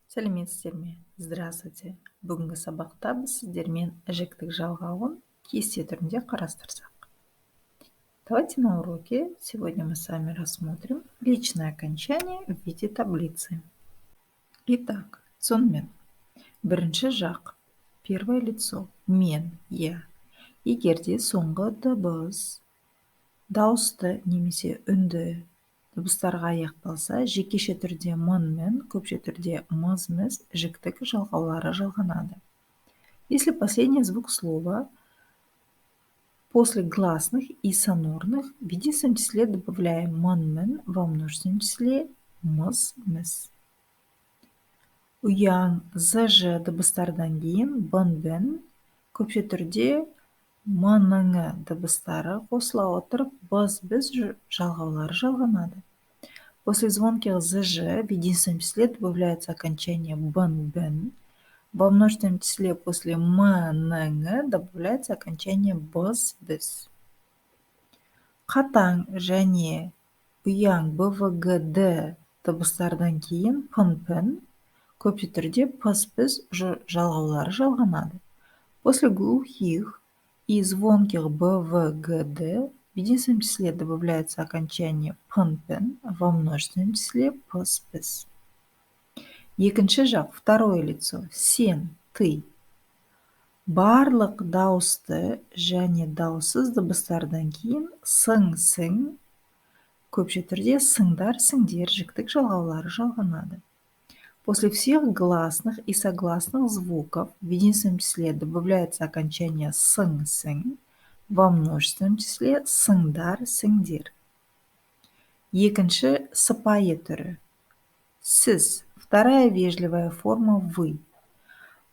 Сәлеметсіздер ме? Здравствуйте. Бүгінгі сабақта біз сіздермен жіктік жалғауын кесте түрінде қарастырсақ. Давайте на уроке сегодня мы с вами рассмотрим личное окончание в виде таблицы. Итак, сонымен бірінші жақ, первое лицо, мен, я. Егер де соңғы дыбыс дауысты немесе үнді дыбыстарға аяқталса, жекеше түрде мын-мен, көпше түрде мыз-міз жіктік жалғаулары жалғанады. Если последний звук слова после гласных и сонорных в единственном числе добавляем мын-мен, во множественном числе мыз-міз. Уяң, з-ж дыбыстардан кейін бын-бен, көпше түрде мын-ңы дыбыстары қосыла отырып, біз-біз жалғаулары жалғанады. После звонких зж в единственном числе добавляется окончание бын-бен. Во множественном числе после мын-ңы добавляется окончание біз-біз. Қатаң және ұяң бвгд дыбыстардан кейін пын-пін, көпше түрде пыс-піз жалғаулары жалғанады. После глухих и звонких бвгд в единственном числе добавляется окончание пын-пін, во множественном числе пыс-піз. Екінші жақ, второе лицо, сен, ты. Барлық дауысты және дауыссыз дыбыстардан кейін сың-сің, көпше түрде сыңдар, сіңдер жіктік жалғаулары жалғанады. После всех гласных и согласных звуков в единственном числе добавляется окончание сың-сың, во множественном числе сыңдар, сіңдер. Екінші сыпайы түрі. Сіз, вторая вежливая форма вы.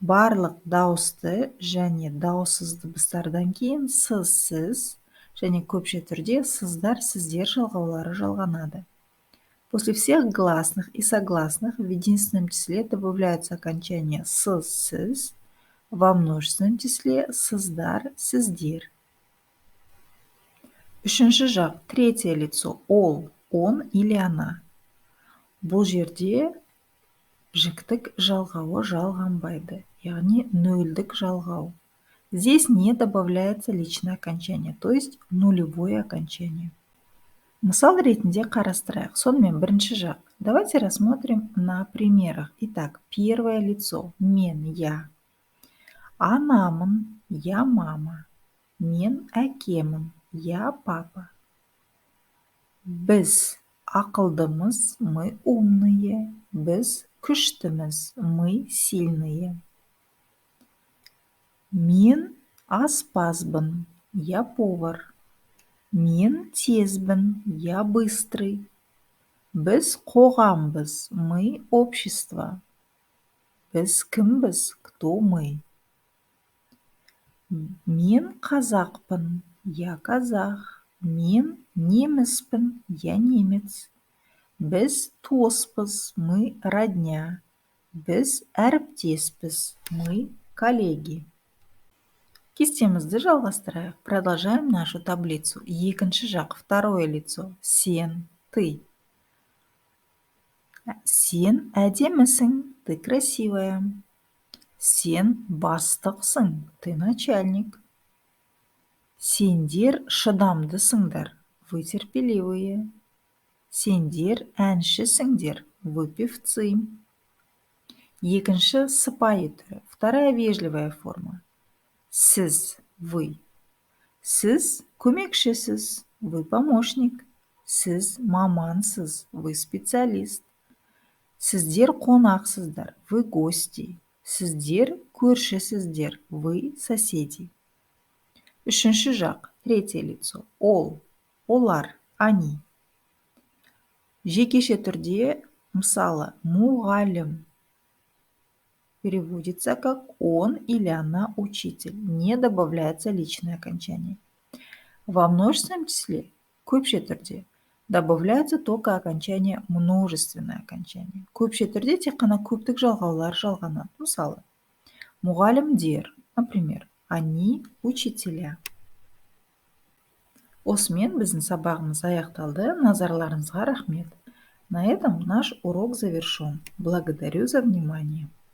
Барлық дауысты және дауыссыз дыбыстардан кейін сіз, және көпше түрде сыздар, сіздер жалғаулары жалғанады. После всех гласных и согласных в единственном числе добавляется окончание сіз, во множественном числе сыздар, сіздер. Үшінші жақ, третье лицо, ол, он или она. Бұл жерде жіктік жалғауы жалғанбайды, яғни нөлдік жалғау. Здесь не добавляется личное окончание, то есть нулевое окончание. Мысал ретінде қарастырайық. Сонымен бірінші жақ. Давайте рассмотрим на примерах. Итак, первое лицо, мен, я. Анамын, я мама. Мен әкемін, я папа. Біз ақылдымыз, мы умные. Біз күштіміз, мы сильные. Мен аспазбын, я повар. Мен тезбін, я быстрый. Біз қоғамбыз, мы общество. Біз кімбіз, кто мы. Мен қазақпын, я казах. Мен неміспін, я немец. Біз тоспыз, мы родня. Біз әріптеспіз, мы коллеги. Кестемізді жалғастырайық. Продолжаем нашу таблицу. Екінші жақ, второе лицо. Сен, ты. Сен әдемісің, ты красивая. Сен бастықсың, ты начальник. Сендер шыдамдысыңдар, вы терпеливые. Сендер әншісіңдер, вы певцы. Екінші сыпайы түрі, вторая вежливая форма. Сіз, вы. Сіз көмекшісіз, вы помощник. Сіз мамансыз, вы специалист. Сіздер қонақсыздар, вы гости. Сіздер көршісіздер, вы соседи. Үшінші жақ, третье лицо. Ол, олар, они. Жекеше түрде, мысалы, мұғалім переводится как он или она учитель. Не добавляется личное окончание. Во множественном числе, көпше түрде, добавляется только окончание множественное окончание. Көпше түрде тек қана көптік жалғаулар жалғанады. Мысалы, мұғалімдер, например, они учителя. Осымен біздің сабағымыз аяқталды. Назарларыңызға рахмет. На этом наш урок завершен. Благодарю за внимание.